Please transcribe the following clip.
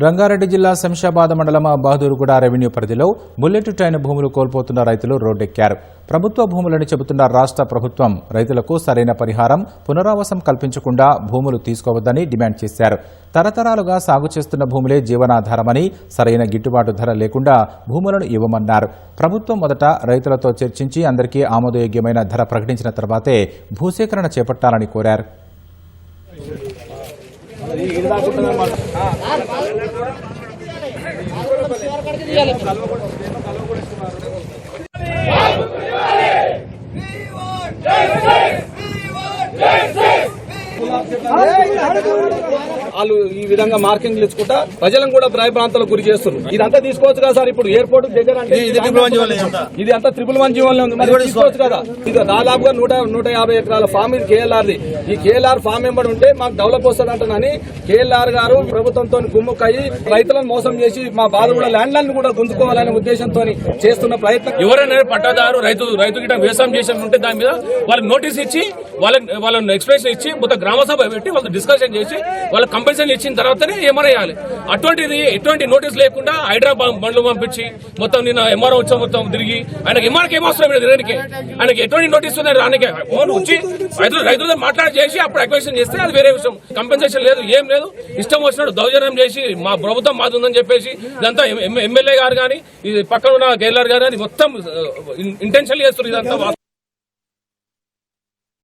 రంగారెడ్డి జిల్లా శంషాబాద్ మండలం బహదూర్గూడ రెవెన్యూ పరిధిలో బుల్లెట్ ట్రైన్ భూములు కోల్పోతున్న రైతులు రోడ్డెక్కారు. ప్రభుత్వ భూములని చెబుతున్న రాష్ట్ర ప్రభుత్వం రైతులకు సరైన పరిహారం, పునరావాసం కల్పించకుండా భూములు తీసుకోవద్దని డిమాండ్ చేశారు. తరతరాలుగా సాగు చేస్తున్న భూములే జీవనాధారమని, సరైన గిట్టుబాటు ధర లేకుండా భూములను ఇవ్వమన్నారు. ప్రభుత్వం మొదట రైతులతో చర్చించి అందరికీ ఆమోదయోగ్యమైన ధర ప్రకటించిన తర్వాతే భూసేకరణ చేపట్టాలని కోరారు. వాళ్ళు ఈ విధంగా మార్కింగ్ ఇచ్చుకుంటా ప్రజలను కూడా భయభ్రాంతాలకు గురి చేస్తున్నారు. ఇదంతా తీసుకోవచ్చు కదా సార్. ఇప్పుడు ఎయిర్పోర్ట్ దగ్గర అంటే ఇది అంతా 111 జీవోలో ఉంది. మరి తీసుకోవచ్చు కదా. ఇది దాదాపుగా 150 ఎకరాల ఫామ్ ఇది కేఎల్ఆర్ది. ఈ కేఎల్ఆర్ ఫామ్ ఎంబడి ఉంటే మాకు డెవలప్ వస్తుంది అంటున్నాని కేఎల్ఆర్ గారు ప్రభుత్వంతో కుమ్ముక్కయ్యి రైతులను మోసం చేసి మా బాధ ల్యాండ్ కూడా గుంజుకోవాలనే ఉద్దేశంతో చేస్తున్న ప్రయత్నం. ఎవరైనా పట్టాదారు రైతు గిట్ట వ్యవసాయం చేసి ఉంటే దాని మీద వాళ్ళకి నోటీస్ ఇచ్చి వాళ్ళని ఎక్స్ప్రెషన్ ఇచ్చి మొత్తం గ్రామ సభ పెట్టి వాళ్ళకి డిస్కషన్ చేసి వాళ్ళకి కంపెన్సేషన్ ఇచ్చిన తర్వాతనే ఏమైనా వేయాలి. ఎటువంటి నోటీస్ లేకుండా హైదరాబాద్ బండ్లు పంపించి మొత్తం నిన్న ఎంఆర్ఓ వచ్చా మొత్తం తిరిగి ఆయనకి ఎంఆర్కి ఏమవసరం లేదు. ఆయనకి ఎటువంటి నోటీస్ రానికే వచ్చి రైతులతో మాట్లాడి చేసి అప్పుడు అక్వేషన్ చేస్తే అది వేరే విషయం. కంపెన్సేషన్ లేదు, ఏం లేదు. ఇష్టం వచ్చినట్టు దౌర్జన్యం చేసి మా ప్రభుత్వం మాది ఉందని చెప్పేసి ఇదంతా ఎమ్మెల్యే గారు కానీ పక్కన ఉన్న కేఎల్ఆర్ గారు కానీ మొత్తం ఇంటెన్షన్ చేస్తారు. ఇదంతా